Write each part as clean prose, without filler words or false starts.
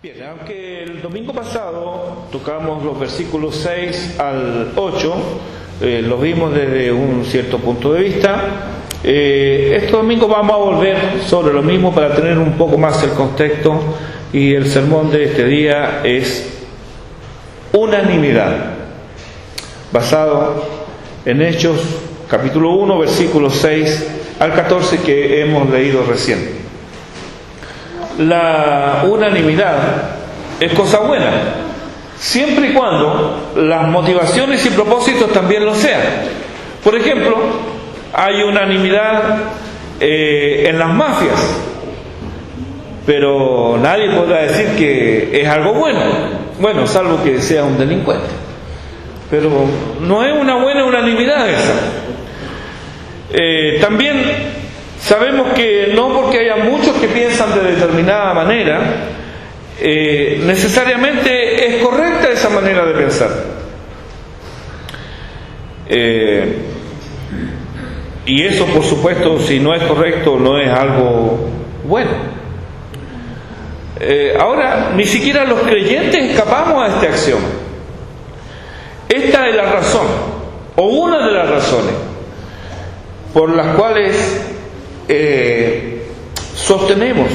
Bien, aunque el domingo pasado tocamos los versículos 6 al 8, los vimos desde un cierto punto de vista, este domingo vamos a volver sobre lo mismo para tener un poco más el contexto, y el sermón de este día es unanimidad, basado en Hechos capítulo 1, versículos 6 al 14 que hemos leído recién. La unanimidad es cosa buena, siempre y cuando las motivaciones y propósitos también lo sean. Por ejemplo, hay unanimidad en las mafias, pero nadie podrá decir que es algo bueno, salvo que sea un delincuente. Pero no es una buena unanimidad esa. También sabemos que no porque haya muchos que piensan de determinada manera, necesariamente es correcta esa manera de pensar. Y eso, por supuesto, si no es correcto, no es algo bueno. Ahora, ni siquiera los creyentes escapamos a este axioma. Esta es la razón, o una de las razones, por las cuales sostenemos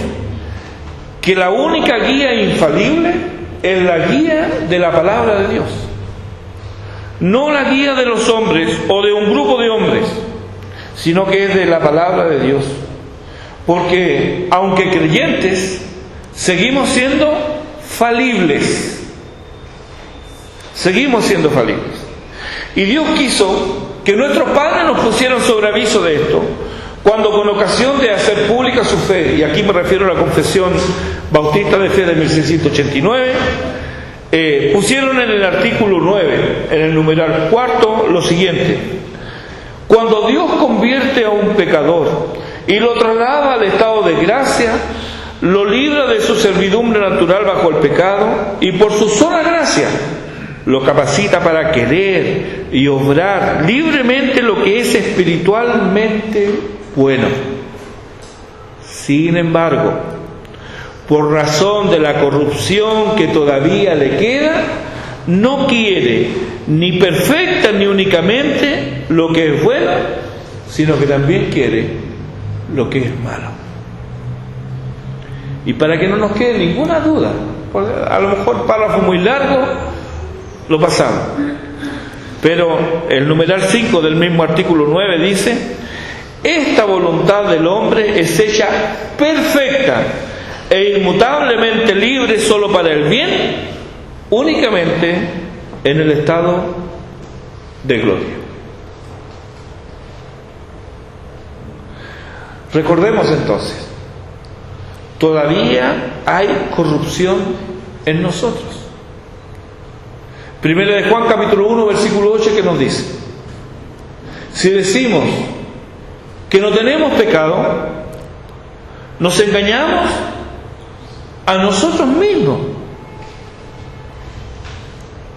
que la única guía infalible es la guía de la palabra de Dios, no la guía de los hombres o de un grupo de hombres, sino que es de la palabra de Dios. Porque aunque creyentes, seguimos siendo falibles. Y Dios quiso que nuestros padres nos pusieran sobre aviso de esto, cuando con ocasión de hacer pública su fe, y aquí me refiero a la Confesión Bautista de Fe de 1689, pusieron en el artículo 9, en el numeral 4, lo siguiente: cuando Dios convierte a un pecador y lo traslada al estado de gracia, lo libra de su servidumbre natural bajo el pecado, y por su sola gracia lo capacita para querer y obrar libremente lo que es espiritualmente bueno. Sin embargo, por razón de la corrupción que todavía le queda, no quiere ni perfecta ni únicamente lo que es bueno, sino que también quiere lo que es malo. Y para que no nos quede ninguna duda, porque a lo mejor párrafo muy largo, lo pasamos. Pero el numeral 5 del mismo artículo 9 dice: esta voluntad del hombre es hecha perfecta e inmutablemente libre solo para el bien, únicamente en el estado de gloria. Recordemos entonces, todavía hay corrupción en nosotros. Primera de Juan capítulo 1 versículo 8, que nos dice: si decimos que no tenemos pecado, nos engañamos a nosotros mismos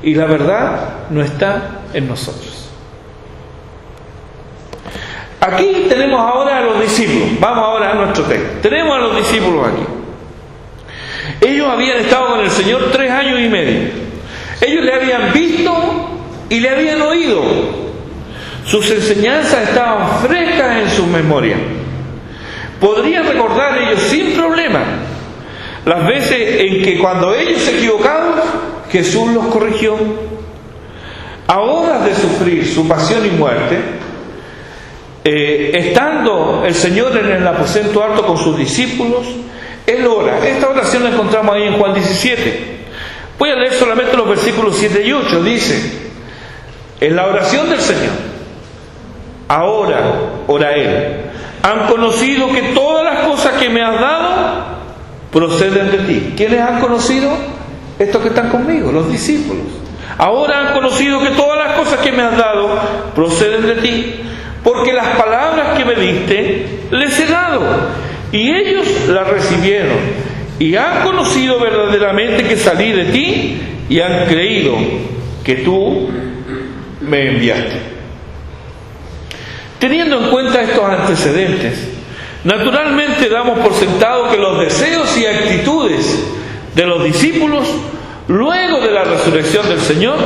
y la verdad no está en nosotros. Aquí tenemos ahora a los discípulos. Vamos ahora a nuestro texto. Tenemos a los discípulos aquí. Ellos habían estado con el Señor 3 años y medio. Ellos le habían visto y le habían oído. Sus enseñanzas estaban frescas en su memoria. Podrían recordar ellos sin problema las veces en que, cuando ellos se equivocaron, Jesús los corrigió. A horas de sufrir su pasión y muerte, estando el Señor en el aposento alto con sus discípulos, Él ora. Esta oración la encontramos ahí en Juan 17. Voy a leer solamente los versículos 7 y 8. Dice, en la oración del Señor: ahora, ora Él, han conocido que todas las cosas que me has dado proceden de ti. ¿Quiénes han conocido? Estos que están conmigo, los discípulos. Ahora han conocido que todas las cosas que me has dado proceden de ti, porque las palabras que me diste les he dado, y ellos las recibieron, y han conocido verdaderamente que salí de ti, y han creído que tú me enviaste. Teniendo en cuenta estos antecedentes, naturalmente damos por sentado que los deseos y actitudes de los discípulos, luego de la resurrección del Señor,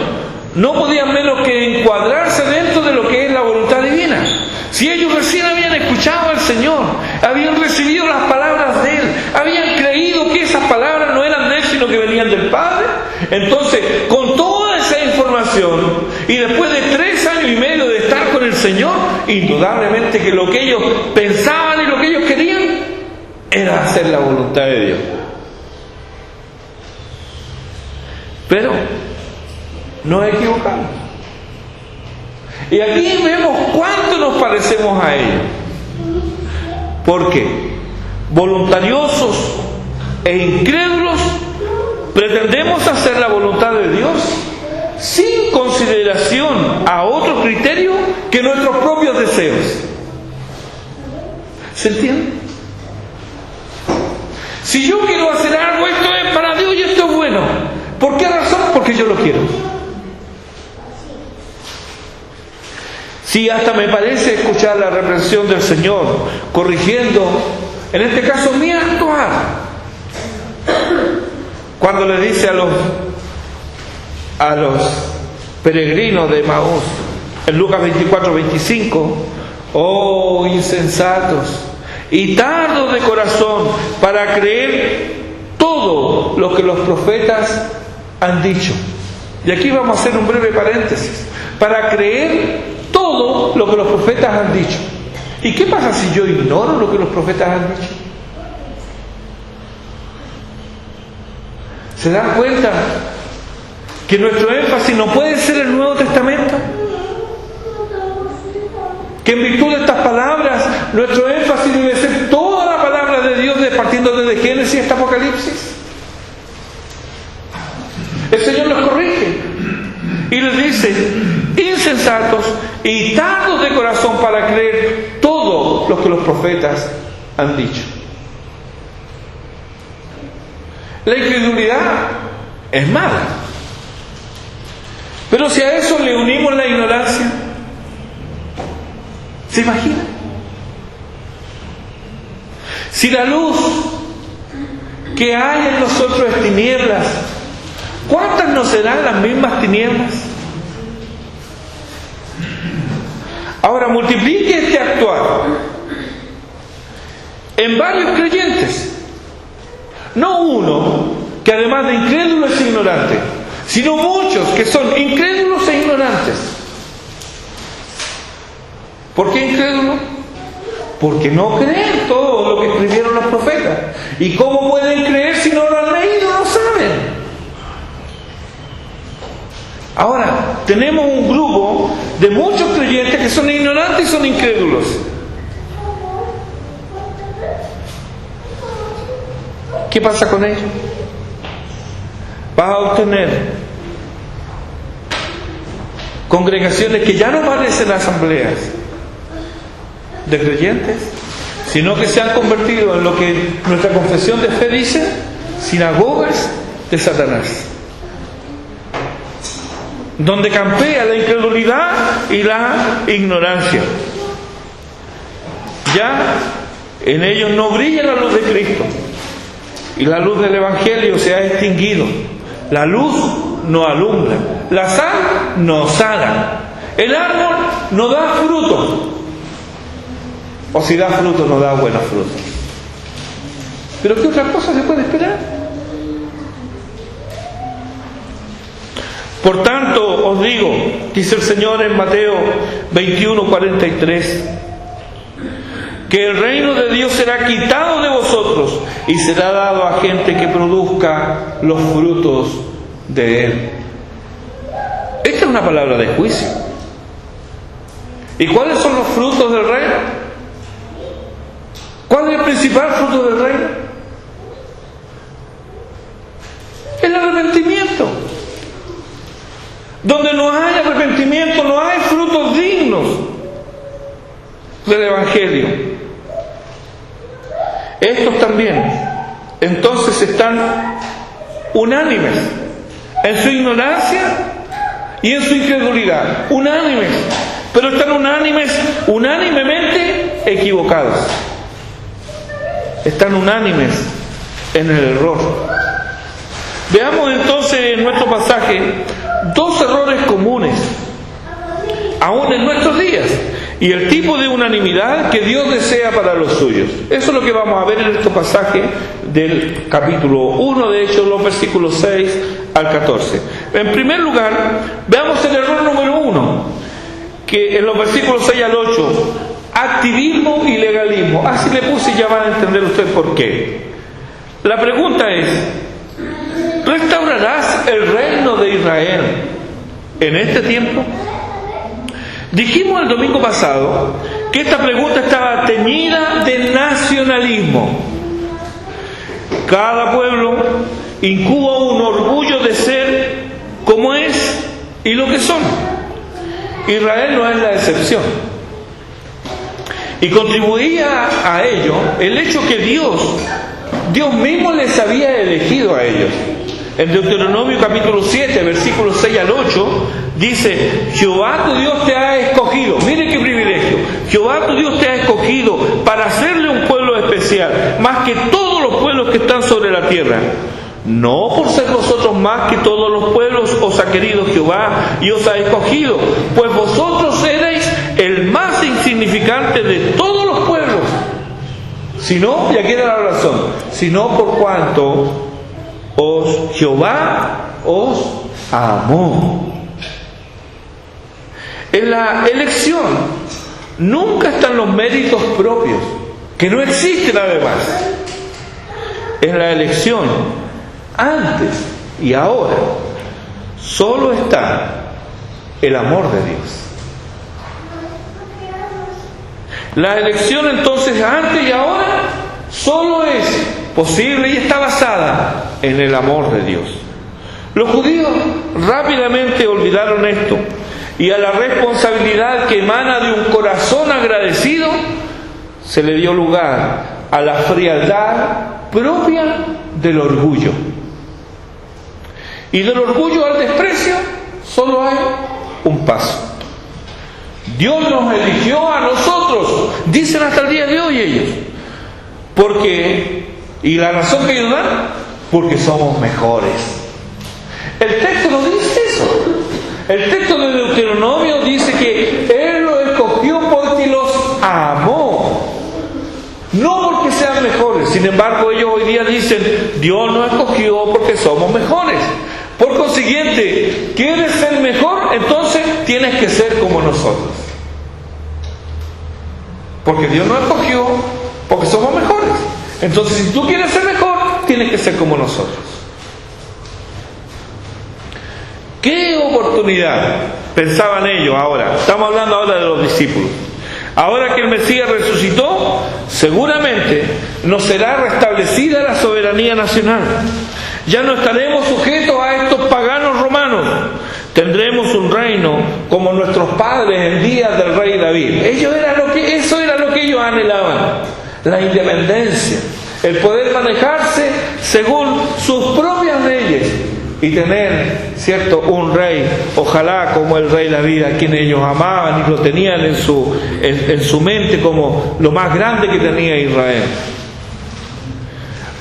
no podían menos que encuadrarse dentro de lo que es la voluntad divina. Si ellos recién habían escuchado al Señor, habían recibido las palabras de Él, habían creído que esas palabras no eran de Él, sino que venían del Padre, entonces, con toda esa información, y después de 3 años y medio de estar con el Señor, indudablemente que lo que ellos pensaban y lo que ellos querían era hacer la voluntad de Dios. Pero nos equivocamos. Y aquí vemos cuánto nos parecemos a ellos. Porque voluntariosos e incrédulos pretendemos hacer la voluntad de Dios sin consideración a otro criterio que nuestros propios deseos. ¿Se entiende? Si yo quiero hacer algo, esto es para Dios y esto es bueno. ¿Por qué razón? Porque yo lo quiero. Si hasta me parece escuchar la reprensión del Señor, corrigiendo, en este caso mi actuar, cuando le dice a los peregrinos de Emaús, en Lucas 24-25, oh insensatos y tardos de corazón para creer todo lo que los profetas han dicho. Y aquí vamos a hacer un breve paréntesis. Para creer todo lo que los profetas han dicho. ¿Y qué pasa si yo ignoro lo que los profetas han dicho? ¿Se dan cuenta que nuestro énfasis no puede ser el Nuevo Testamento? Que en virtud de estas palabras nuestro énfasis debe ser toda la palabra de Dios, partiendo desde Génesis hasta Apocalipsis. El Señor nos corrige y les dice: insensatos y tardos de corazón para creer todo lo que los profetas han dicho. La incredulidad es mala, pero si a eso le unimos la ignorancia, ¿se imagina? Si la luz que hay en nosotros es tinieblas, ¿cuántas no serán las mismas tinieblas? Ahora multiplique este actuar en varios creyentes, no uno que además de incrédulo es ignorante, sino muchos que son incrédulos e ignorantes. ¿Por qué incrédulos? Porque no creen todo lo que escribieron los profetas. ¿Y cómo pueden creer si no lo han leído? No saben. Ahora, tenemos un grupo de muchos creyentes que son ignorantes y son incrédulos. ¿Qué pasa con ellos? Vas a obtener congregaciones que ya no parecen asambleas de creyentes, sino que se han convertido en lo que nuestra confesión de fe dice: sinagogas de Satanás, donde campea la incredulidad y la ignorancia. Ya en ellos no brilla la luz de Cristo, y la luz del Evangelio se ha extinguido. La luz no alumbra, la sal no sana, el árbol no da fruto, o si da fruto no da buenos frutos. ¿Pero qué otra cosa se puede esperar? Por tanto os digo, dice el Señor en Mateo 21:43, que el reino de Dios será quitado de vosotros y será dado a gente que produzca los frutos de Él. Esta es una palabra de juicio. ¿Y cuáles son los frutos del reino? ¿Cuál es el principal fruto del reino? El arrepentimiento. Donde no hay arrepentimiento, no hay frutos dignos del Evangelio. Estos también, entonces, están unánimes en su ignorancia y en su incredulidad. Unánimes, pero están unánimemente equivocados. Están unánimes en el error. nuestro pasaje dos errores comunes, aún en nuestros días, y el tipo de unanimidad que Dios desea para los suyos. Eso es lo que vamos a ver en este pasaje del capítulo 1 de Hechos, los versículos 6 al 14. En primer lugar, veamos el error número 1, que en los versículos 6 al 8, activismo y legalismo. Así le puse y ya van a entender usted por qué. La pregunta es: ¿restaurarás el reino de Israel en este tiempo? Dijimos el domingo pasado que esta pregunta estaba teñida de nacionalismo. Cada pueblo incuba un orgullo de ser como es y lo que son. Israel no es la excepción. Y contribuía a ello el hecho que Dios mismo les había elegido a ellos. En Deuteronomio capítulo 7, versículos 6 al 8, dice: Jehová tu Dios te ha escogido. Mire qué privilegio. Jehová tu Dios te ha escogido para hacerle un pueblo especial, más que todos los pueblos que están sobre la tierra. No por ser vosotros más que todos los pueblos os ha querido Jehová y os ha escogido, pues vosotros erais el más insignificante de todos los pueblos. Sino, y aquí era la razón, sino por cuanto Jehová os amó. En la elección nunca están los méritos propios, que no existen además. En la elección, antes y ahora, solo está el amor de Dios. La elección entonces, antes y ahora, solo es posible y está basada en el amor de Dios. Los judíos rápidamente olvidaron esto, y a la responsabilidad que emana de un corazón agradecido se le dio lugar a la frialdad propia del orgullo. Y del orgullo al desprecio solo hay un paso. Dios nos eligió a nosotros, dicen hasta el día de hoy ellos. Porque, y la razón que ellos dan, porque somos mejores. El texto no dice eso. El texto de Deuteronomio dice que Él los escogió porque los amó, no porque sean mejores. Sin embargo, ellos hoy día dicen: Dios nos escogió porque somos mejores. Por consiguiente, ¿quieres ser mejor? Entonces tienes que ser como nosotros. Porque Dios nos escogió porque somos mejores. Entonces, si tú quieres ser mejor, tienes que ser como nosotros. ¿Qué oportunidad pensaban ellos ahora? Estamos hablando ahora de los discípulos. Ahora que el Mesías resucitó, seguramente nos será restablecida la soberanía nacional. Ya no estaremos sujetos a estos paganos romanos. Tendremos un reino como nuestros padres en días del rey David. Eso era lo que ellos anhelaban: la independencia, el poder manejarse según sus propias leyes y tener, cierto, un rey, ojalá como el rey David, a quien ellos amaban y lo tenían en su mente como lo más grande que tenía Israel.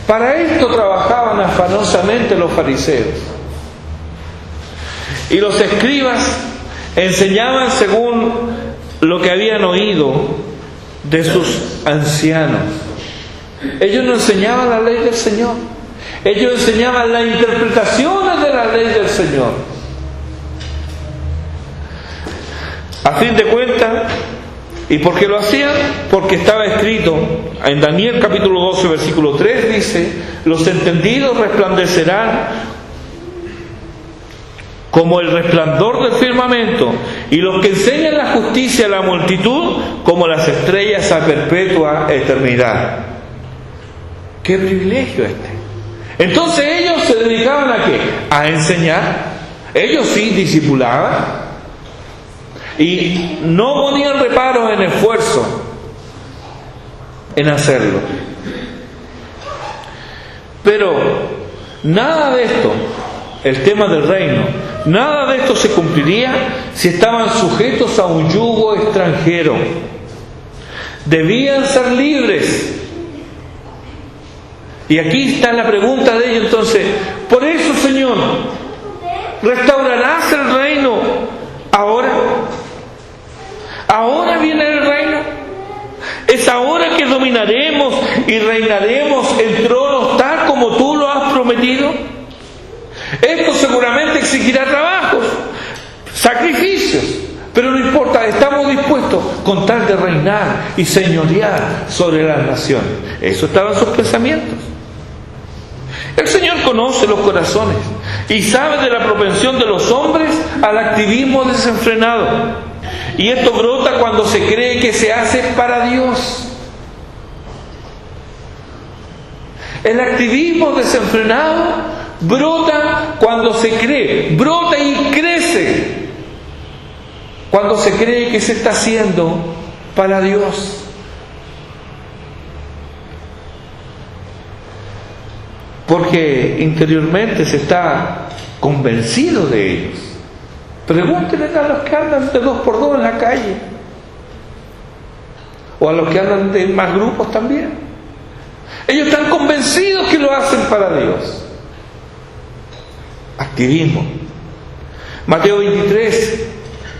Para esto trabajaban afanosamente los fariseos. Y los escribas enseñaban según lo que habían oído de sus ancianos. Ellos no enseñaban la ley del Señor. Ellos enseñaban las interpretaciones de la ley del Señor. A fin de cuentas, ¿y por qué lo hacían? Porque estaba escrito en Daniel capítulo 12, versículo 3, dice: los entendidos resplandecerán como el resplandor del firmamento, y los que enseñan la justicia a la multitud como las estrellas a perpetua eternidad. ¡Qué privilegio este! Entonces ellos se dedicaban ¿a qué? A enseñar. Ellos sí discipulaban y no ponían reparos en esfuerzo en hacerlo. Pero nada de esto, el tema del reino, nada de esto se cumpliría si estaban sujetos a un yugo extranjero. Debían ser libres. Y aquí está la pregunta de ellos entonces: por eso, Señor, ¿Restaurarás el reino ahora? ¿Ahora viene el reino? ¿Es ahora que dominaremos y reinaremos en tronos tal como tú lo has prometido? Esto seguramente exigirá trabajos, sacrificios, pero no importa, estamos dispuestos con tal de reinar y señorear sobre las naciones. Eso estaba en sus pensamientos. El Señor conoce los corazones y sabe de la propensión de los hombres al activismo desenfrenado. Y esto brota cuando se cree que se hace para Dios. El activismo desenfrenado brota cuando se cree, brota y crece cuando se cree que se está haciendo para Dios. Porque interiormente se está convencido de ellos. Pregúntenle a los que andan de 2x2 en la calle, o a los que andan de más grupos también. Ellos están convencidos que lo hacen para Dios. Activismo. Mateo 23,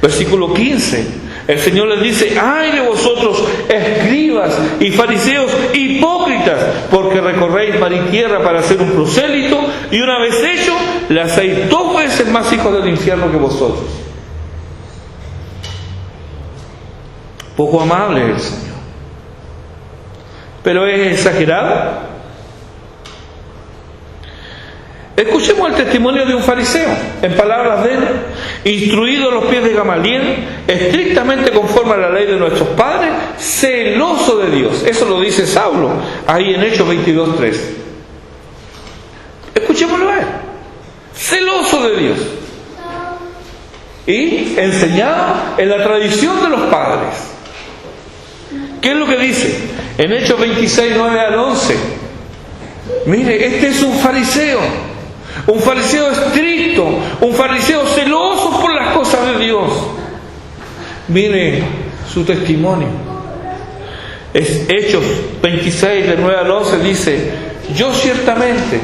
versículo 15. El Señor les dice: ¡ay de vosotros, escribas y fariseos hipócritas! Porque recorréis mar y tierra para hacer un prosélito, y una vez hecho, le hacéis 2 veces más hijos del infierno que vosotros. Poco amable es el Señor. ¿Pero es exagerado? Escuchemos el testimonio de un fariseo, en palabras de él: instruido a los pies de Gamaliel, estrictamente conforme a la ley de nuestros padres, celoso de Dios. Eso lo dice Saulo, ahí en Hechos 22:3. Escuchémoslo a él. Celoso de Dios. Y enseñado en la tradición de los padres. ¿Qué es lo que dice? En Hechos 26, 9 al 11. Mire, este es un fariseo estricto, un fariseo celoso por las cosas de Dios. Mire su testimonio. Hechos 26, de 9 al 11 dice: yo ciertamente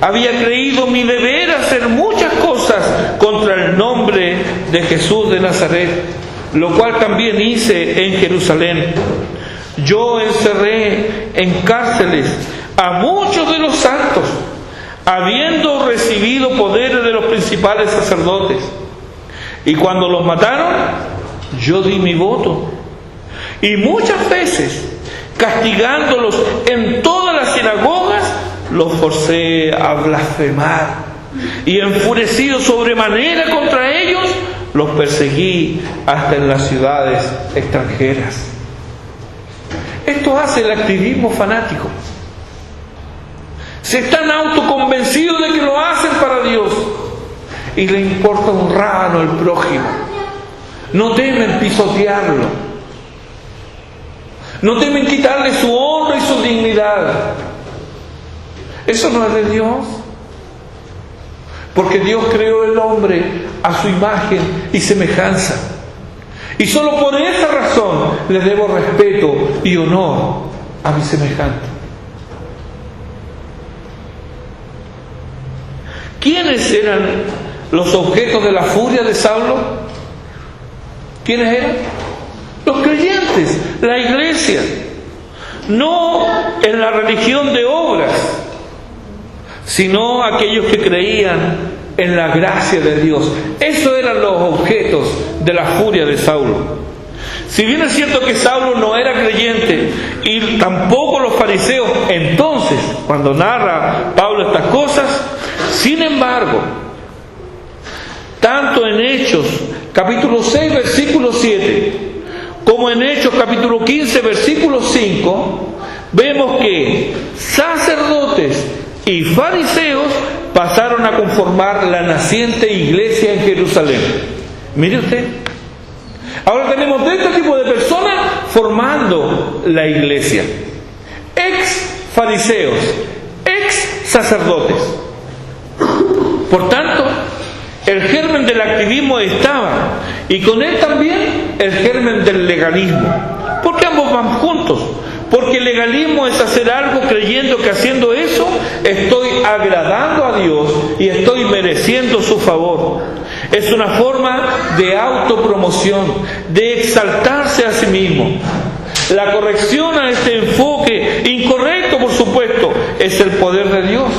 había creído mi deber hacer muchas cosas contra el nombre de Jesús de Nazaret, lo cual también hice en Jerusalén. Yo encerré en cárceles a muchos de los santos, habiendo recibido poderes de los principales sacerdotes. Y cuando los mataron, yo di mi voto. Y muchas veces, castigándolos en todas las sinagogas, los forcé a blasfemar. Y enfurecido sobremanera contra ellos, los perseguí hasta en las ciudades extranjeras. Esto hace el activismo fanático. Se están autoconvencidos de que lo hacen para Dios y le importa un rábano el prójimo. No temen pisotearlo, no temen quitarle su honra y su dignidad. Eso no es de Dios, porque Dios creó el hombre a su imagen y semejanza, y solo por esa razón le debo respeto y honor a mi semejante. ¿Quiénes eran los objetos de la furia de Saulo? ¿Quiénes eran? Los creyentes, la iglesia. No en la religión de obras, sino aquellos que creían en la gracia de Dios. Esos eran los objetos de la furia de Saulo. Si bien es cierto que Saulo no era creyente y tampoco los fariseos, entonces, cuando narra Pablo estas cosas, sin embargo, tanto en Hechos capítulo 6 versículo 7 como en Hechos capítulo 15 versículo 5, vemos que sacerdotes y fariseos pasaron a conformar la naciente iglesia en Jerusalén. Mire usted, ahora tenemos de este tipo de personas formando la iglesia: ex fariseos, ex sacerdotes. Por tanto, el germen del activismo estaba, y con él también el germen del legalismo, porque ambos van juntos. Porque el legalismo es hacer algo creyendo que haciendo eso estoy agradando a Dios y estoy mereciendo su favor. Es una forma de autopromoción, de exaltarse a sí mismo. La corrección a este enfoque, incorrecto por supuesto, es el poder de Dios.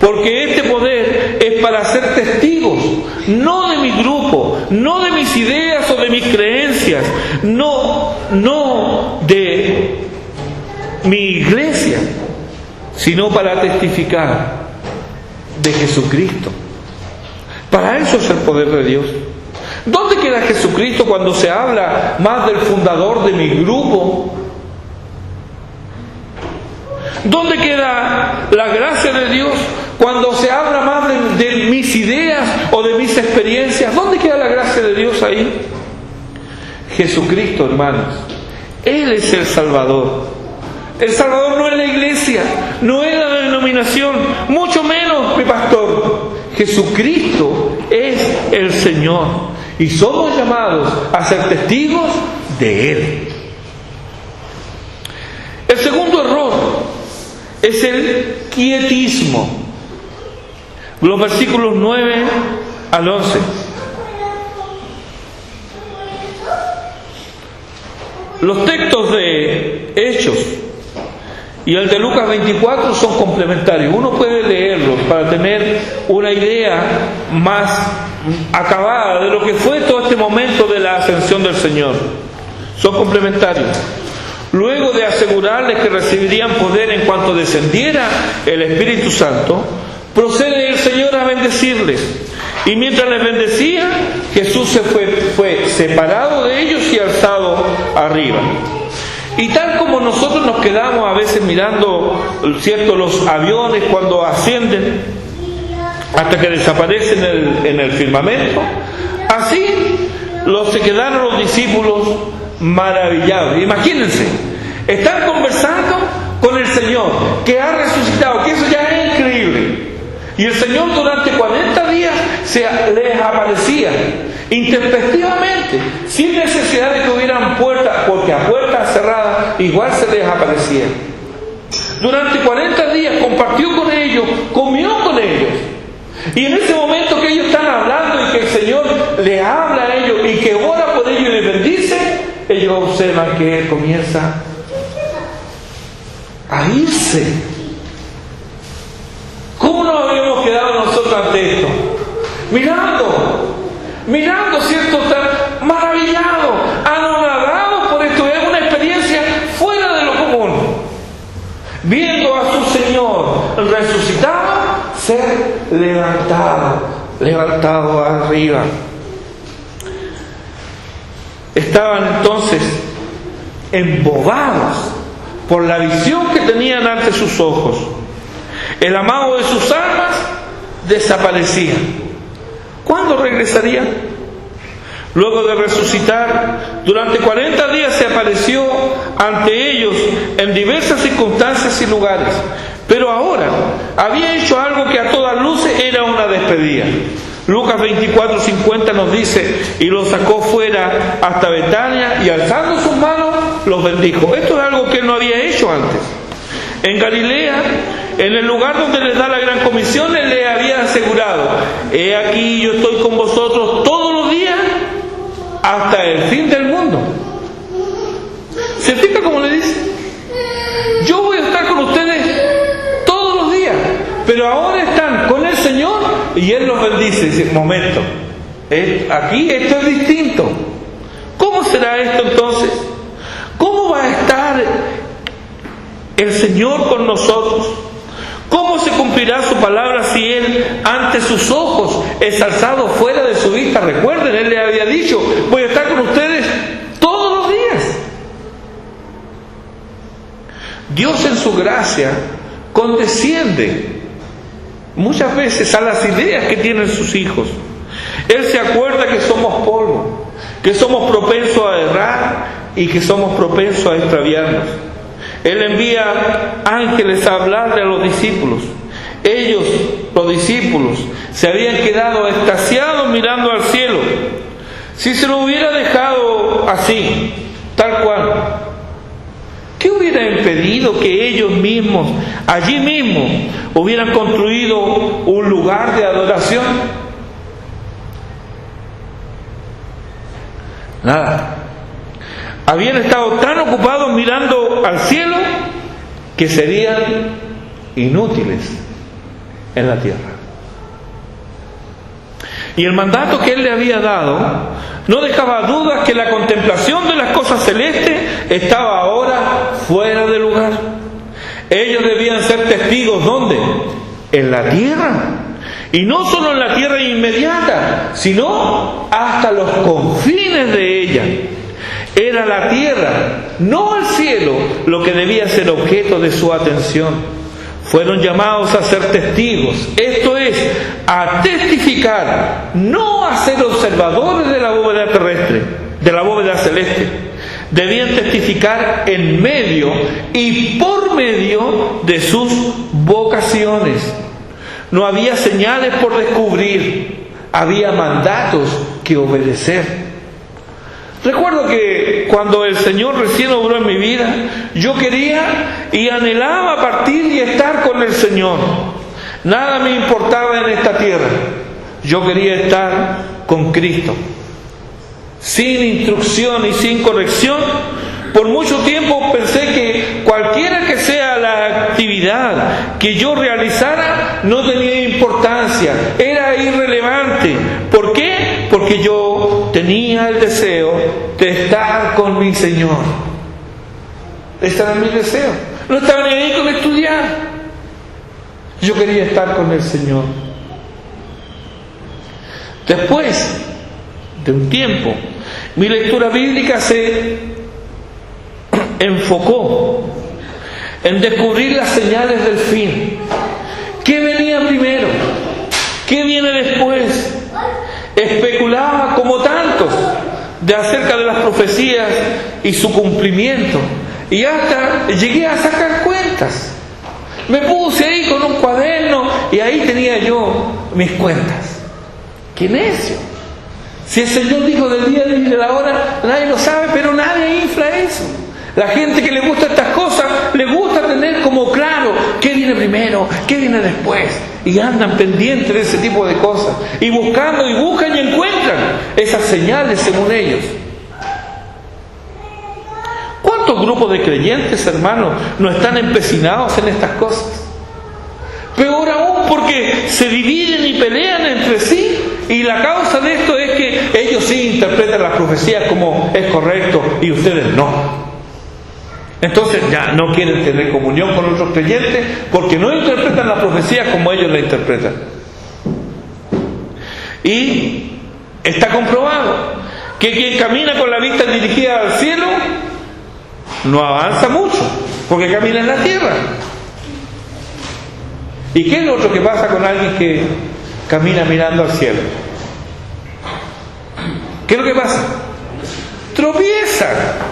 Porque este poder es para ser testigos, no de mi grupo, no de mis ideas o de mis creencias, no de mi iglesia, sino para testificar de Jesucristo. Para eso es el poder de Dios. ¿Dónde queda Jesucristo cuando se habla más del fundador de mi grupo? ¿Dónde queda la gracia de Dios cuando se habla más de mis ideas o de mis experiencias? ¿Dónde queda la gracia de Dios ahí? Jesucristo, hermanos, Él es el Salvador. El Salvador no es la iglesia, no es la denominación, mucho menos mi pastor. Jesucristo es el Señor y somos llamados a ser testigos de Él. El segundo error es el quietismo. Los versículos 9 al 11. Los textos de Hechos y el de Lucas 24 son complementarios. Uno puede leerlos para tener una idea más acabada de lo que fue todo este momento de la ascensión del Señor. Son complementarios. Luego de asegurarles que recibirían poder en cuanto descendiera el Espíritu Santo, procede el Señor a bendecirles. Y mientras les bendecía, Jesús se fue separado de ellos y alzado arriba. Y tal como nosotros nos quedamos a veces mirando, ¿cierto?, los aviones cuando ascienden hasta que desaparecen en el firmamento, así se quedaron los discípulos maravillados. Imagínense, están conversando con el Señor que ha resucitado, que eso ya es increíble. Y el Señor durante 40 días les aparecía intempestivamente, sin necesidad de que hubieran puertas, porque a puertas cerradas igual se les aparecía. Durante 40 días compartió con ellos, comió con ellos. Y en ese momento que ellos están hablando y que el Señor les habla a ellos y que ora por ellos y les bendice, ellos observan que Él comienza a irse. ¿Cómo nos habíamos quedado nosotros ante esto? Mirando, ¿cierto? Tan maravillados, anonadados por esto. Es una experiencia fuera de lo común. Viendo a su Señor resucitado, ser levantado arriba. Estaban entonces embobados por la visión que tenían ante sus ojos. El amago de sus almas desaparecía. ¿Cuándo regresaría? Luego de resucitar, durante 40 días se apareció ante ellos en diversas circunstancias y lugares. Pero ahora había hecho algo que a todas luces era una despedida. Lucas 24:50 nos dice: y los sacó fuera hasta Betania y alzando sus manos los bendijo. Esto es algo que él no había hecho antes. En Galilea, en el lugar donde les da la gran comisión, él le había asegurado: he aquí yo estoy con vosotros todos los días hasta el fin del mundo. ¿Se fija cómo le dice? Yo voy a estar con ustedes todos los días, pero ahora están con el Señor y Él los bendice. Dice: momento, aquí esto es distinto. ¿Cómo será esto entonces? ¿Cómo va a estar el Señor con nosotros? ¿Cómo se cumplirá su palabra si Él ante sus ojos es alzado fuera de su vista? Recuerden, Él le había dicho: voy a estar con ustedes todos los días. Dios en su gracia condesciende muchas veces a las ideas que tienen sus hijos. Él se acuerda que somos polvo, que somos propensos a errar y que somos propensos a extraviarnos. Él envía ángeles a hablarle a los discípulos. Ellos, los discípulos, se habían quedado extasiados mirando al cielo. Si se lo hubiera dejado así, tal cual, ¿qué hubiera hubiera impedido que ellos mismos, allí mismo, hubieran construido un lugar de adoración? Nada. Habían estado tan ocupados mirando al cielo que serían inútiles en la tierra. Y el mandato que Él le había dado no dejaba dudas que la contemplación de las cosas celestes estaba ahora fuera de lugar. Ellos debían ser testigos, ¿dónde? En la tierra. Y no solo en la tierra inmediata, sino hasta los confines de ella. Era la tierra, no el cielo, lo que debía ser objeto de su atención. Fueron llamados a ser testigos, esto es, a testificar, no a ser observadores de la bóveda terrestre, de la bóveda celeste. Debían testificar en medio y por medio de sus vocaciones. No había señales por descubrir, había mandatos que obedecer. Recuerdo que cuando el Señor recién obró en mi vida, yo quería y anhelaba partir y estar con el Señor. Nada me importaba en esta tierra. Yo quería estar con Cristo. Sin instrucción y sin corrección, por mucho tiempo pensé que cualquiera que sea la actividad que yo realizara no tenía importancia, era irrelevante. ¿Por qué? Porque yo tenía el deseo de estar con mi Señor. Ese era mi deseo. No estaba ni ahí con estudiar. Yo quería estar con el Señor. Después de un tiempo, mi lectura bíblica se enfocó en descubrir las señales del fin. ¿Qué venía primero? ¿Qué viene después? Especulaba como tantos acerca de las profecías y su cumplimiento, y hasta llegué a sacar cuentas. Me puse ahí con un cuaderno y ahí tenía yo mis cuentas. ¡Qué necio! Si el Señor dijo del día y de la hora, nadie lo sabe, pero nadie infla eso. La gente que le gusta estas cosas, le gusta tener como claro qué viene primero, qué viene después. Y andan pendientes de ese tipo de cosas. Y buscando y buscan y encuentran esas señales según ellos. ¿Cuántos grupos de creyentes, hermanos, no están empecinados en estas cosas? Peor aún, porque se dividen y pelean entre sí. Y la causa de esto es que ellos sí interpretan las profecías como es correcto y ustedes no. Entonces ya no quieren tener comunión con otros creyentes porque no interpretan la profecía como ellos la interpretan. Y está comprobado que quien camina con la vista dirigida al cielo no avanza mucho porque camina en la tierra. ¿Y qué es lo otro que pasa con alguien que camina mirando al cielo? ¿Qué es lo que pasa? Tropiezan.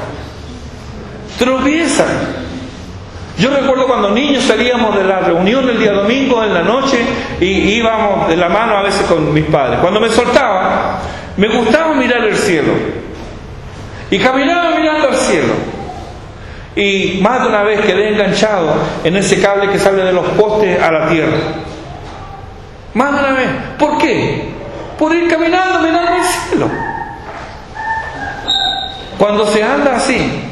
Yo recuerdo cuando niños salíamos de la reunión el día domingo en la noche y íbamos de la mano a veces con mis padres. Cuando me soltaba, me gustaba mirar el cielo y caminaba mirando al cielo. Y más de una vez quedé enganchado en ese cable que sale de los postes a la tierra. Más de una vez. ¿Por qué? Por ir caminando mirando el cielo. Cuando se anda así,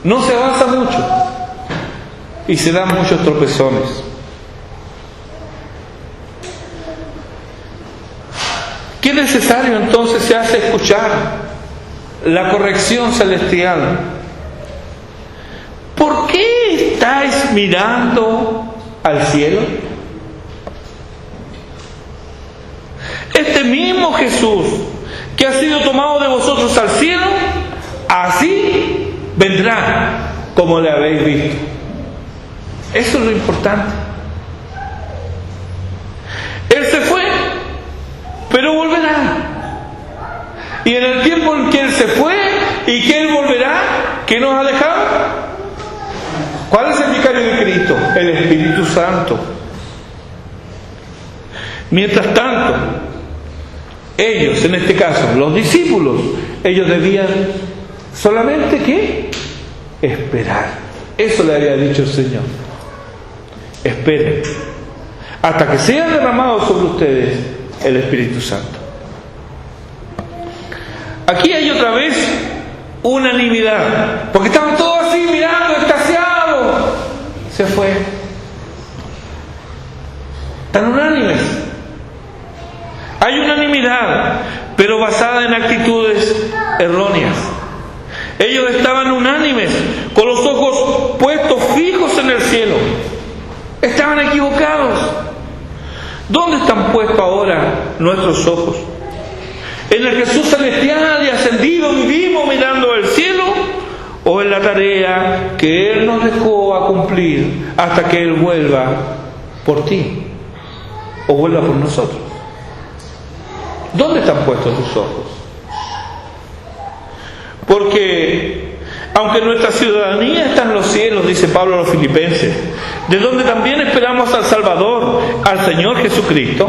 no se avanza mucho y se dan muchos tropezones. ¿Qué necesario entonces se hace escuchar la corrección celestial? ¿Por qué estáis mirando al cielo? Este mismo Jesús que ha sido tomado de vosotros al cielo, así vendrá como le habéis visto. Eso es lo importante. Él se fue, pero volverá. Y en el tiempo en que Él se fue y que Él volverá, ¿qué nos ha dejado? ¿Cuál es el vicario de Cristo? El Espíritu Santo. Mientras tanto, ellos, en este caso, los discípulos, ellos debían solamente ¿qué? Esperar Eso le había dicho el Señor. Esperen hasta que sea derramado sobre ustedes el Espíritu Santo. Aquí hay otra vez unanimidad, porque estaban todos así mirando, extasiados. Se fue. Tan unánimes. Hay unanimidad, pero basada en actitudes erróneas. Ellos estaban unánimes, con los ojos puestos fijos en el cielo. Estaban equivocados. ¿Dónde están puestos ahora nuestros ojos? ¿En el Jesús celestial y ascendido vivimos mirando el cielo? ¿O en la tarea que Él nos dejó a cumplir hasta que Él vuelva por ti? ¿O vuelva por nosotros? ¿Dónde están puestos tus ojos? Porque aunque nuestra ciudadanía está en los cielos, dice Pablo a los Filipenses, de donde también esperamos al Salvador, al Señor Jesucristo,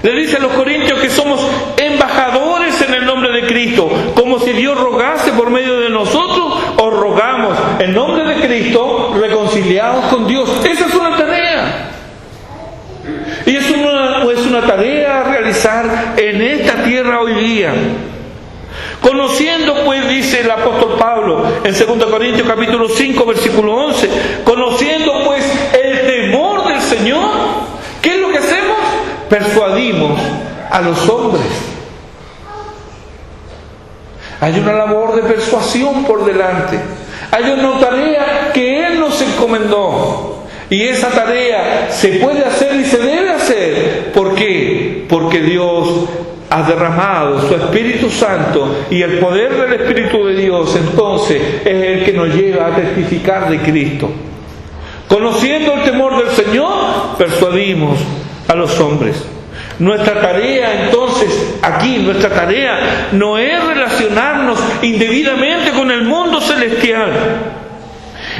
le dice a los Corintios que somos embajadores en el nombre de Cristo, como si Dios rogase por medio de nosotros, os rogamos en nombre de Cristo, reconciliados con Dios. Esa es una tarea. Y es una tarea a realizar en esta tierra hoy día. Conociendo pues, dice el apóstol Pablo en 2 Corintios capítulo 5 versículo 11, conociendo pues el temor del Señor, ¿qué es lo que hacemos? Persuadimos a los hombres. Hay una labor de persuasión por delante. Hay una tarea que Él nos encomendó. Y esa tarea se puede hacer y se debe hacer. ¿Por qué? Porque Dios ha derramado su Espíritu Santo, y el poder del Espíritu de Dios entonces es el que nos lleva a testificar de Cristo. Conociendo el temor del Señor, persuadimos a los hombres. Nuestra tarea entonces, aquí, nuestra tarea no es relacionarnos indebidamente con el mundo celestial,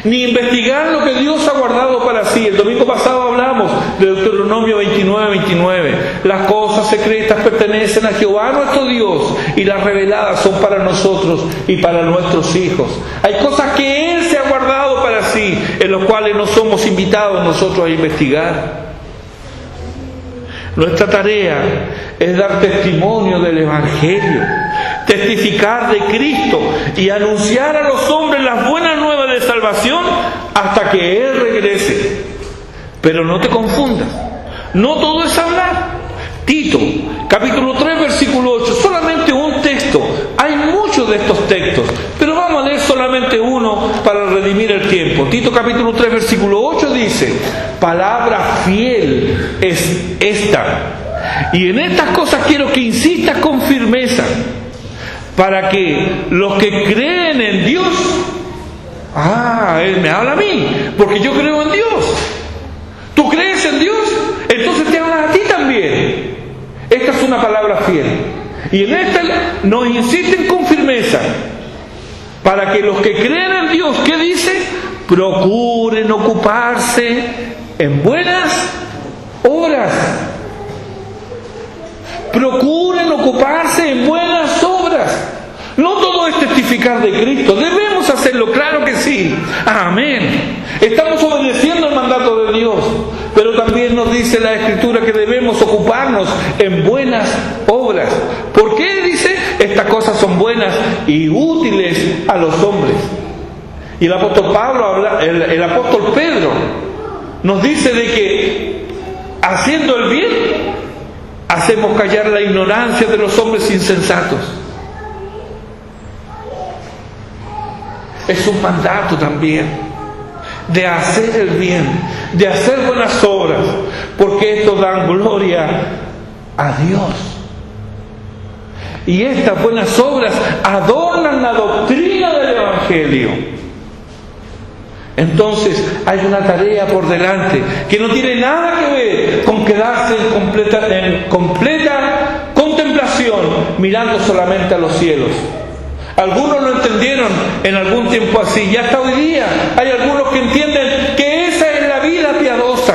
ni investigar lo que Dios ha guardado para sí. El domingo pasado hablamos de Deuteronomio 29:29. Las cosas secretas pertenecen a Jehová nuestro Dios, y las reveladas son para nosotros y para nuestros hijos. Hay cosas que Él se ha guardado para sí, en los cuales no somos invitados nosotros a investigar. Nuestra tarea es dar testimonio del Evangelio, testificar de Cristo y anunciar a los hombres las buenas nuevas de salvación hasta que Él regrese. Pero no te confundas, no todo es hablar. Tito, capítulo 3, versículo 8, solamente un texto. Hay muchos de estos textos, pero vamos a leer solamente uno para redimir el tiempo. Tito, capítulo 3, versículo 8 dice: palabra fiel es esta, y en estas cosas quiero que insistas con firmeza, para que los que creen en Dios, Él me habla a mí, porque yo creo en Dios. ¿Tú crees en Dios? Entonces te habla a ti también. Esta es una palabra fiel. Y en esta nos insisten con firmeza, para que los que creen en Dios, ¿qué dice? Procuren ocuparse en buenas obras. Procuren ocuparse en buenas obras. No todo es testificar de Cristo. Debemos hacerlo, claro que sí. Amén. Estamos obedeciendo el mandato de Dios, pero también nos dice la Escritura que debemos ocuparnos en buenas obras. ¿Por qué dice? Estas cosas son buenas y útiles a los hombres. Y el apóstol Pablo, el apóstol Pedro, nos dice de que haciendo el bien, hacemos callar la ignorancia de los hombres insensatos. Es un mandato también de hacer el bien, de hacer buenas obras, porque esto da gloria a Dios. Y estas buenas obras adornan la doctrina del Evangelio. Entonces hay una tarea por delante que no tiene nada que ver con quedarse en completa contemplación, mirando solamente a los cielos. Algunos lo entendieron en algún tiempo así, y hasta hoy día hay algunos que entienden que esa es la vida piadosa,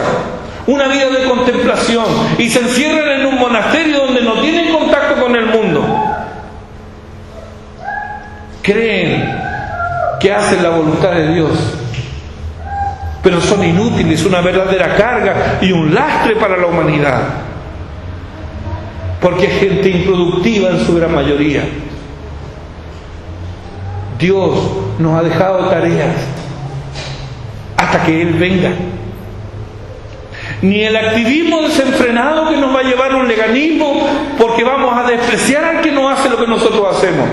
una vida de contemplación, y se encierran en un monasterio donde no tienen contacto con el mundo. Creen que hacen la voluntad de Dios, pero son inútiles, una verdadera carga y un lastre para la humanidad, porque es gente improductiva en su gran mayoría. Dios nos ha dejado tareas hasta que Él venga. Ni el activismo desenfrenado que nos va a llevar a un leganismo porque vamos a despreciar al que no hace lo que nosotros hacemos.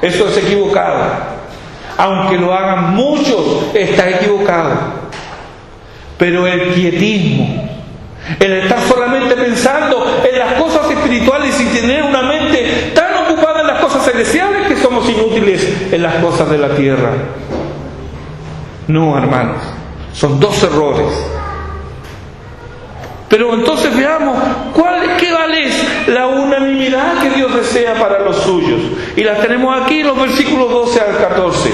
Eso es equivocado. Aunque lo hagan muchos, está equivocado. Pero el quietismo, el estar solamente pensando en las cosas espirituales sin tener una mente tan ocupada en las cosas celestiales que somos inútiles en las cosas de la tierra. No, hermanos, son dos errores. Pero entonces veamos qué vale la unanimidad que Dios desea para los suyos. Y la tenemos aquí en los versículos 12 al 14.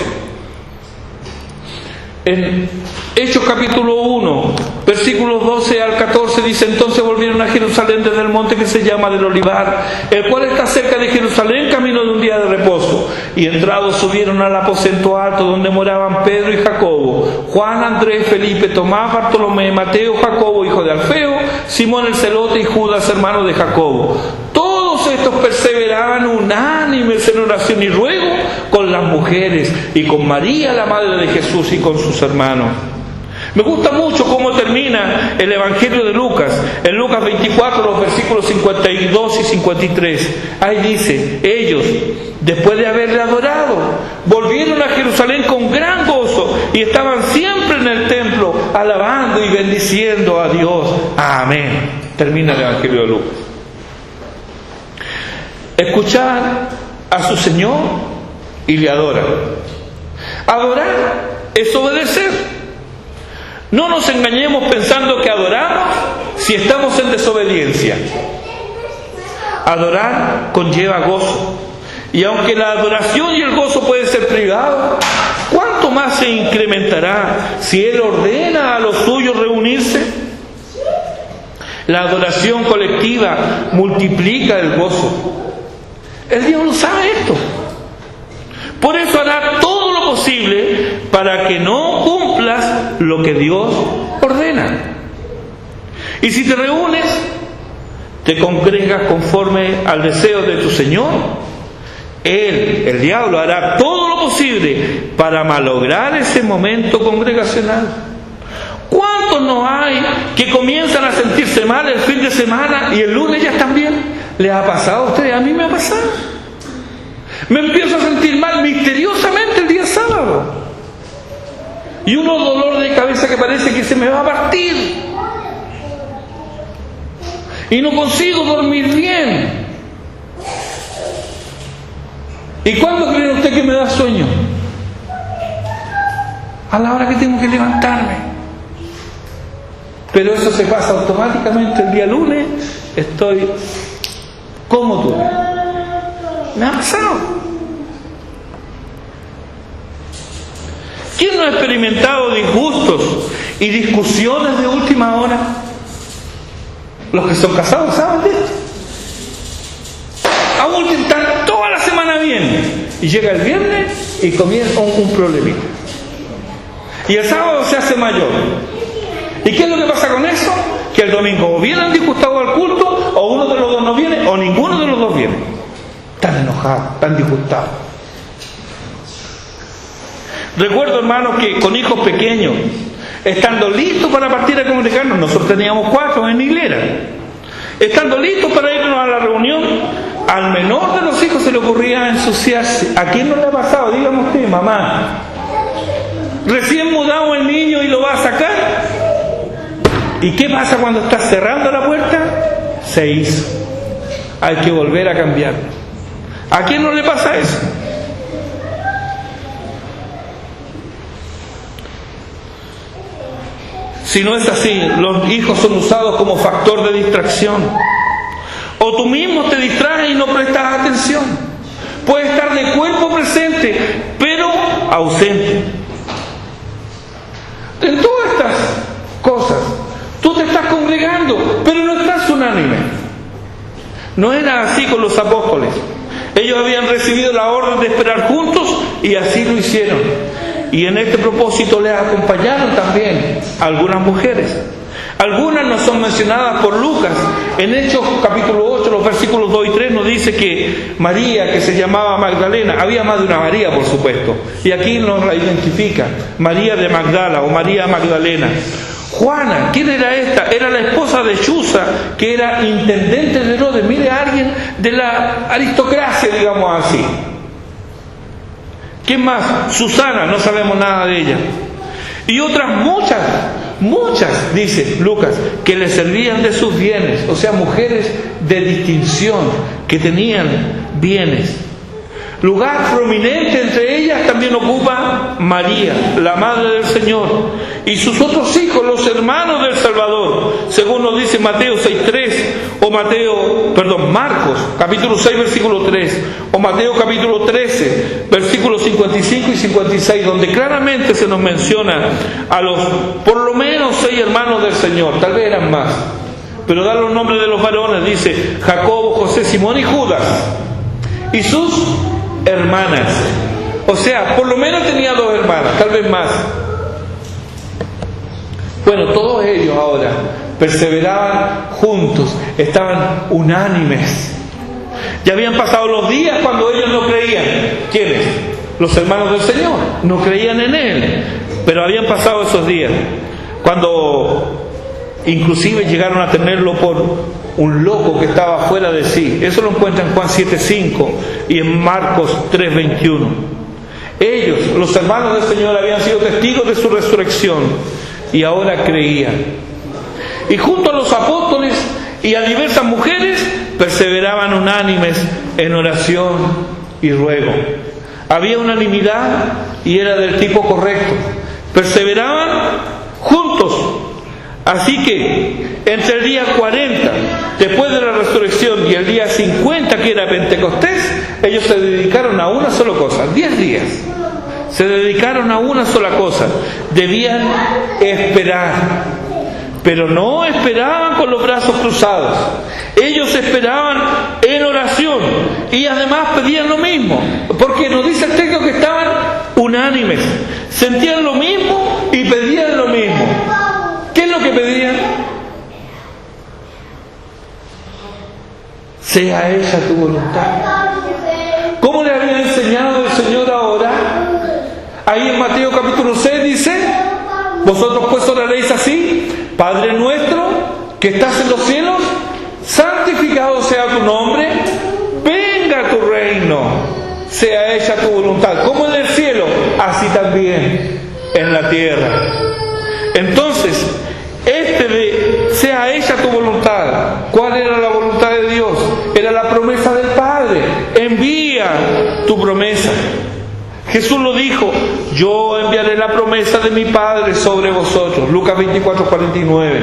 En Hechos capítulo 1, versículos 12 al 14 dice: entonces volvieron a Jerusalén desde el monte que se llama del Olivar, el cual está cerca de Jerusalén, camino de un día de reposo. Y entrados subieron al aposento alto donde moraban Pedro y Jacobo, Juan, Andrés, Felipe, Tomás, Bartolomé, Mateo, Jacobo, hijo de Alfeo, Simón el celote y Judas, hermano de Jacobo. Todos estos perseveraban unánimes en oración y ruego con las mujeres y con María, la madre de Jesús, y con sus hermanos. Me gusta mucho cómo termina el Evangelio de Lucas, en Lucas 24, los versículos 52 y 53. Ahí dice: ellos, después de haberle adorado, volvieron a Jerusalén con gran gozo y estaban siempre en el templo, alabando y bendiciendo a Dios. Amén. Termina el Evangelio de Lucas. Escuchar a su Señor y le adoran. Adorar es obedecer. No nos engañemos pensando que adoramos si estamos en desobediencia. Adorar conlleva gozo. Y aunque la adoración y el gozo pueden ser privados, ¿cuánto más se incrementará si Él ordena a los suyos reunirse? La adoración colectiva multiplica el gozo. El Dios lo sabe esto. Por eso hará todo lo posible para que no cumplas lo que Dios ordena. Y si te reúnes, te congregas conforme al deseo de tu Señor, Él, el diablo, hará todo lo posible para malograr ese momento congregacional. ¿Cuántos no hay que comienzan a sentirse mal el fin de semana y el lunes ya están bien? ¿Les ha pasado a ustedes? A mí me ha pasado. Me empiezo a sentir mal misteriosamente el día sábado. Y unos dolor de cabeza que parece que se me va a partir. Y no consigo dormir bien. ¿Y cuándo cree usted que me da sueño? A la hora que tengo que levantarme. Pero eso se pasa automáticamente el día lunes. Estoy como tú. Me ha pasado. ¿Quién no ha experimentado disgustos y discusiones de última hora? Los que son casados saben de esto. Aún están toda la semana bien y llega el viernes y comienza un problemita. Y el sábado se hace mayor. ¿Y qué es lo que pasa con eso? Que el domingo o vienen disgustados al culto, o uno de los dos no viene, o ninguno de los dos viene. Tan enojados, tan disgustados. Recuerdo, hermanos, que con hijos pequeños, estando listos para partir a congregarnos, nosotros teníamos 4 en hilera, estando listos para irnos a la reunión, al menor de los hijos se le ocurría ensuciarse. ¿A quién no le ha pasado? Dígame usted, mamá. Recién mudado el niño y lo va a sacar. ¿Y qué pasa cuando está cerrando la puerta? Se hizo. Hay que volver a cambiarlo. ¿A quién no le pasa eso? Si no es así, los hijos son usados como factor de distracción. O tú mismo te distraes y no prestas atención. Puedes estar de cuerpo presente, pero ausente. En todas estas cosas, tú te estás congregando, pero no estás unánime. No era así con los apóstoles. Ellos habían recibido la orden de esperar juntos y así lo hicieron. Y en este propósito le acompañaron también algunas mujeres. Algunas no son mencionadas por Lucas. En Hechos capítulo 8, los versículos 2 y 3 nos dice que María, que se llamaba Magdalena, había más de una María, por supuesto, y aquí nos la identifica, María de Magdala o María Magdalena. Juana, ¿quién era esta? Era la esposa de Chuza, que era intendente de Herodes. Mire, alguien de la aristocracia, digamos así. ¿Quién más? Susana, no sabemos nada de ella. Y otras muchas, dice Lucas, que le servían de sus bienes, o sea, mujeres de distinción, que tenían bienes. Lugar prominente entre ellas también ocupa María, la Madre del Señor, y sus otros hijos, los hermanos del Salvador, según nos dice Mateo 6.3, o Marcos, capítulo 6, versículo 3, o Mateo capítulo 13, versículos 55 y 56, donde claramente se nos menciona a los, por lo menos 6 hermanos del Señor, tal vez eran más, pero da los nombres de los varones, dice Jacobo, José, Simón y Judas, y sus hermanas. O sea, por lo menos tenía 2 hermanas, tal vez más. Bueno, todos ellos ahora perseveraban juntos, estaban unánimes. Ya habían pasado los días cuando ellos no creían. ¿Quiénes? Los hermanos del Señor. No creían en Él. Pero habían pasado esos días cuando inclusive llegaron a tenerlo por un loco que estaba fuera de sí. Eso lo encuentran en Juan 7.5 y en Marcos 3.21. Ellos, los hermanos del Señor, habían sido testigos de su resurrección y ahora creían. Y junto a los apóstoles y a diversas mujeres perseveraban unánimes en oración y ruego. Había unanimidad y era del tipo correcto. Perseveraban juntos. Así que entre el día 40, después de la resurrección, y el día 50, que era Pentecostés, ellos se dedicaron a una sola cosa, 10 días. Se dedicaron a una sola cosa. Debían esperar. Pero no esperaban con los brazos cruzados. Ellos esperaban en oración. Y además pedían lo mismo. Porque nos dice el texto que estaban unánimes. Sentían lo mismo y pedían lo mismo. ¿Qué es lo que pedían? Sea ella tu voluntad. ¿Cómo le había enseñado el Señor a orar? Ahí en Mateo capítulo 6 dice: vosotros pues oraréis así: Padre nuestro que estás en los cielos, santificado sea tu nombre, venga tu reino, sea hecha tu voluntad, como en el cielo, así también en la tierra. Entonces, sea hecha tu voluntad. ¿Cuál era la voluntad de Dios? Era la promesa del Padre. Envía tu promesa. Jesús lo dijo: yo enviaré la promesa de mi Padre sobre vosotros. Lucas 24:49.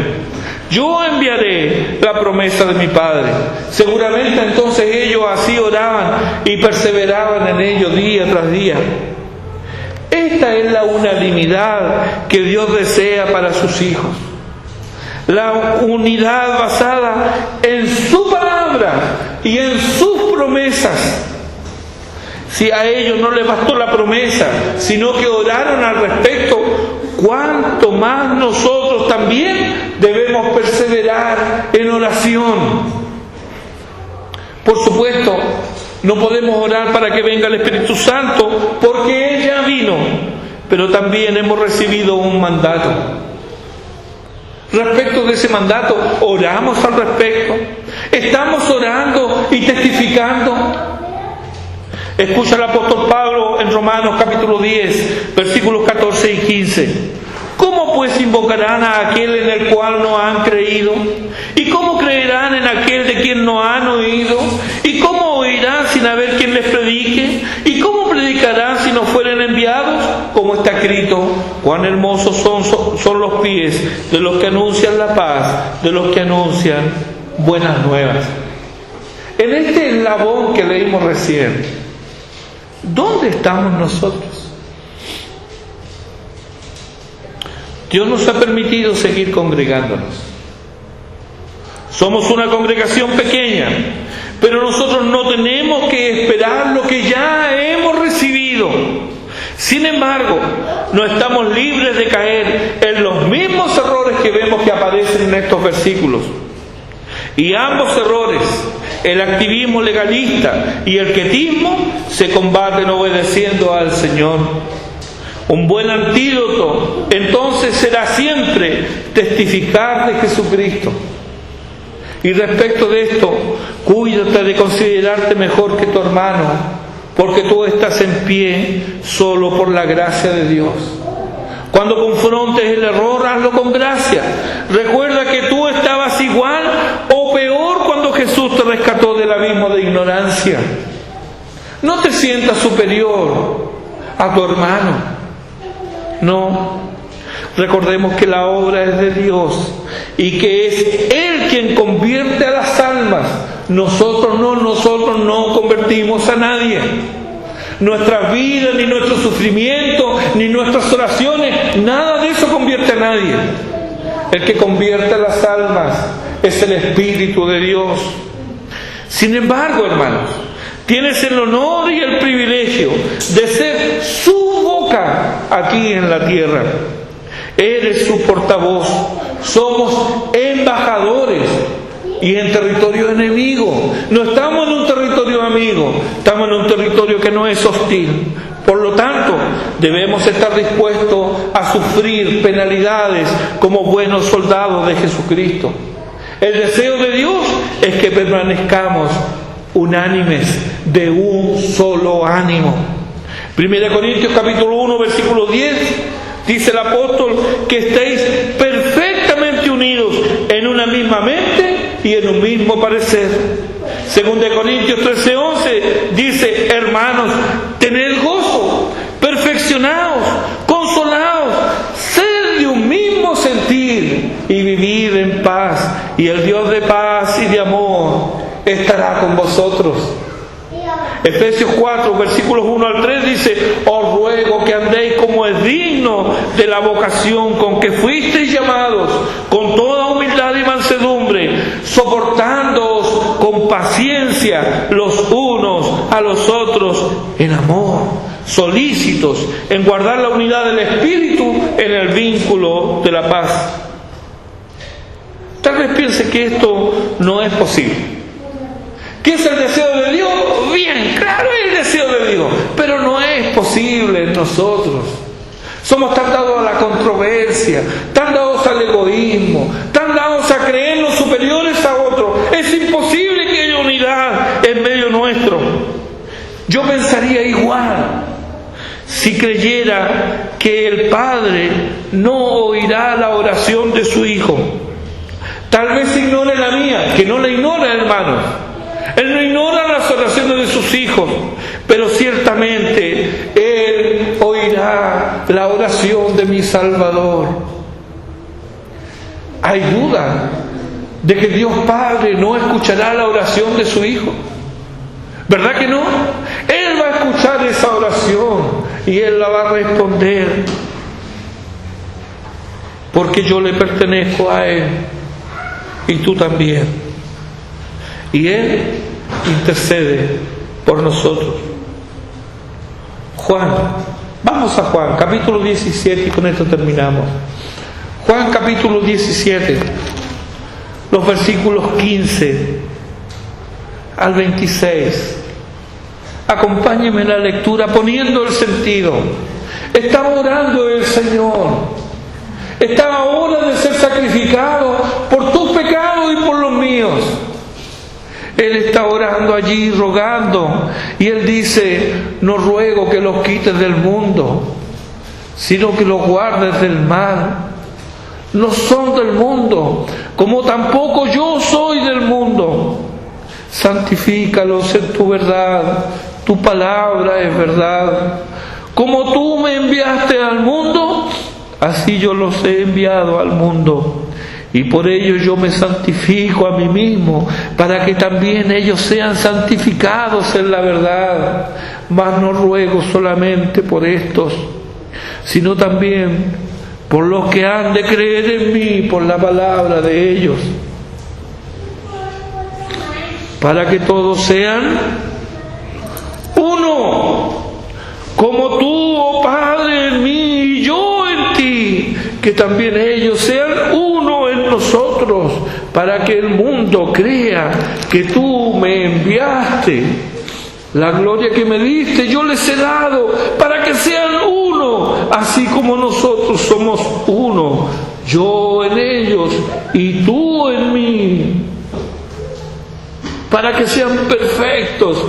Yo enviaré la promesa de mi Padre. Seguramente entonces ellos así oraban y perseveraban en ello día tras día. Esta es la unanimidad que Dios desea para sus hijos. La unidad basada en su palabra y en sus promesas. Si a ellos no les bastó la promesa, sino que oraron al respecto, cuánto más nosotros también debemos perseverar en oración. Por supuesto, no podemos orar para que venga el Espíritu Santo, porque Él ya vino, pero también hemos recibido un mandato. Respecto de ese mandato, oramos al respecto. Estamos orando y testificando. Escucha al apóstol Pablo en Romanos capítulo 10, versículos 14 y 15. ¿Cómo pues invocarán a aquel en el cual no han creído? ¿Y cómo creerán en aquel de quien no han oído? ¿Y cómo oirán sin haber quien les predique? ¿Y cómo predicarán si no fueren enviados? Como está escrito: cuán hermosos son los pies de los que anuncian la paz, de los que anuncian buenas nuevas. En este eslabón que leímos recién, ¿dónde estamos nosotros? Dios nos ha permitido seguir congregándonos. Somos una congregación pequeña, pero nosotros no tenemos que esperar lo que ya hemos recibido. Sin embargo, no estamos libres de caer en los mismos errores que vemos que aparecen en estos versículos. Y ambos errores, el activismo legalista y el quietismo, se combaten obedeciendo al Señor. Un buen antídoto entonces será siempre testificar de Jesucristo. Y respecto de esto, cuídate de considerarte mejor que tu hermano, porque tú estás en pie solo por la gracia de Dios. Cuando confrontes el error, hazlo con gracia. Recuerda que tú estabas igual o peor cuando Jesús te rescató del abismo de ignorancia. No te sientas superior a tu hermano. No. Recordemos que la obra es de Dios y que es Él quien convierte a las almas. Nosotros no convertimos a nadie. Nuestras vidas, ni nuestro sufrimiento, ni nuestras oraciones, nada de eso convierte a nadie. El que convierte a las almas es el Espíritu de Dios. Sin embargo, hermanos, tienes el honor y el privilegio de ser su boca aquí en la tierra. Eres su portavoz. Somos embajadores y en territorio enemigo. No estamos en un territorio amigo, estamos en un territorio que no es hostil. Por lo tanto, debemos estar dispuestos a sufrir penalidades como buenos soldados de Jesucristo. El deseo de Dios es que permanezcamos unánimes, de un solo ánimo. 1 Corintios capítulo 1, versículo 10, dice el apóstol que estéis perfectamente unidos en una misma mente y en un mismo parecer. 2 Corintios 13:11 dice: hermanos, tened gozo, perfeccionaos, consolaos, sed de un mismo sentir y vivid en paz, y el Dios de paz y de amor estará con vosotros. Efesios 4, versículos 1 al 3 dice: os ruego que andéis como es digno de la vocación con que fuisteis llamados, con toda humildad y mansedumbre, soportándoos con paciencia los unos a los otros en amor, solícitos en guardar la unidad del Espíritu en el vínculo de la paz. Tal vez piense que esto no es posible. ¿Qué es el deseo de Dios? Bien, claro, es el deseo de Dios, pero no es posible en nosotros. Somos tan dados a la controversia, tan dados al egoísmo, tan dados a creernos superiores a otros. Es imposible que haya unidad en medio nuestro. Yo pensaría igual si creyera que el Padre no oirá la oración de su Hijo. Tal vez ignore la mía, que no la ignora, hermanos. Él no ignora las oraciones de sus hijos, pero ciertamente Él oirá la oración de mi Salvador. ¿Hay duda de que Dios Padre no escuchará la oración de su Hijo? ¿Verdad que no? Él va a escuchar esa oración y Él la va a responder, porque yo le pertenezco a Él y tú también. Y Él intercede por nosotros. Juan, vamos a Juan, capítulo 17, y con esto terminamos. Juan capítulo 17, los versículos 15 al 26. Acompáñeme en la lectura poniendo el sentido. Estaba orando el Señor. Estaba a hora de ser sacrificado por tus pecados y por los míos. Él está orando allí, rogando, y Él dice: no ruego que los quites del mundo, sino que los guardes del mal. No son del mundo, como tampoco yo soy del mundo. Santifícalos en tu verdad, tu palabra es verdad. Como tú me enviaste al mundo, así yo los he enviado al mundo. Y por ello yo me santifico a mí mismo, para que también ellos sean santificados en la verdad. Mas no ruego solamente por estos, sino también por los que han de creer en mí por la palabra de ellos, para que todos sean uno, como tú, oh Padre, que también ellos sean uno en nosotros, para que el mundo crea que tú me enviaste. La gloria que me diste yo les he dado, para que sean uno, así como nosotros somos uno, yo en ellos y tú en mí, para que sean perfectos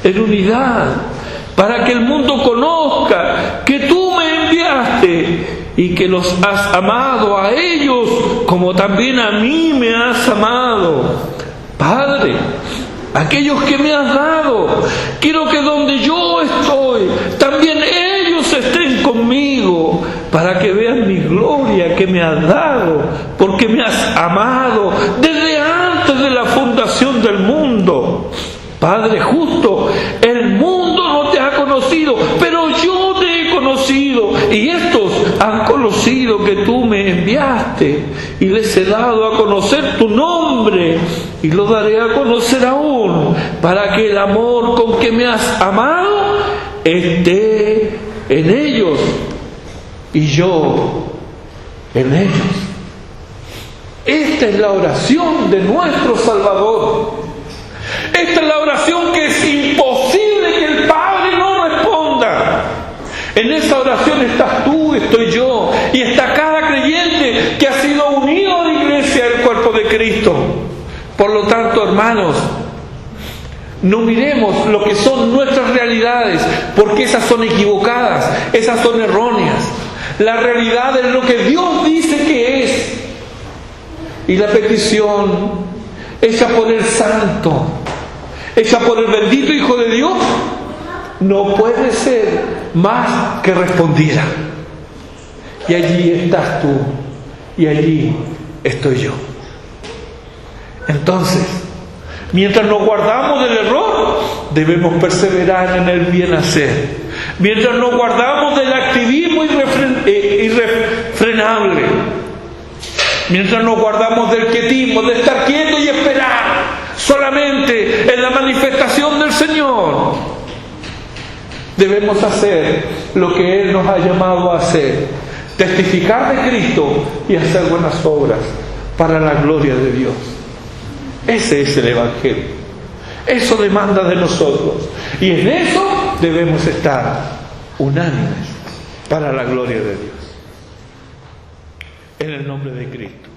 en unidad, para que el mundo conozca que tú me enviaste y que los has amado a ellos como también a mí me has amado. Padre, aquellos que me has dado, quiero que donde yo estoy, también ellos estén conmigo, para que vean mi gloria que me has dado, porque me has amado desde antes de la fundación del mundo. Padre justo, el mundo no te ha conocido, pero yo te he conocido, y estos han conocido que tú me enviaste, y les he dado a conocer tu nombre, y lo daré a conocer aún, para que el amor con que me has amado esté en ellos, y yo en ellos. Esta es la oración de nuestro Salvador. Esta es la oración que es imposible que el Padre no responda. En esa oración estás tú, estoy yo, y está cada creyente que ha sido unido a la iglesia del cuerpo de Cristo. Por lo tanto, hermanos, no miremos lo que son nuestras realidades, porque esas son equivocadas, esas son erróneas. La realidad es lo que Dios dice que es. Y la petición hecha por el Santo, hecha por el bendito Hijo de Dios, no puede ser más que respondida. Y allí estás tú, y allí estoy yo. Entonces, mientras nos guardamos del error, debemos perseverar en el bien hacer. Mientras nos guardamos del activismo irrefrenable, mientras nos guardamos del quietismo, de estar quieto y esperar solamente en la manifestación del Señor, debemos hacer lo que Él nos ha llamado a hacer: testificar de Cristo y hacer buenas obras para la gloria de Dios. Ese es el Evangelio. Eso demanda de nosotros, y en eso debemos estar unánimes para la gloria de Dios. En el nombre de Cristo.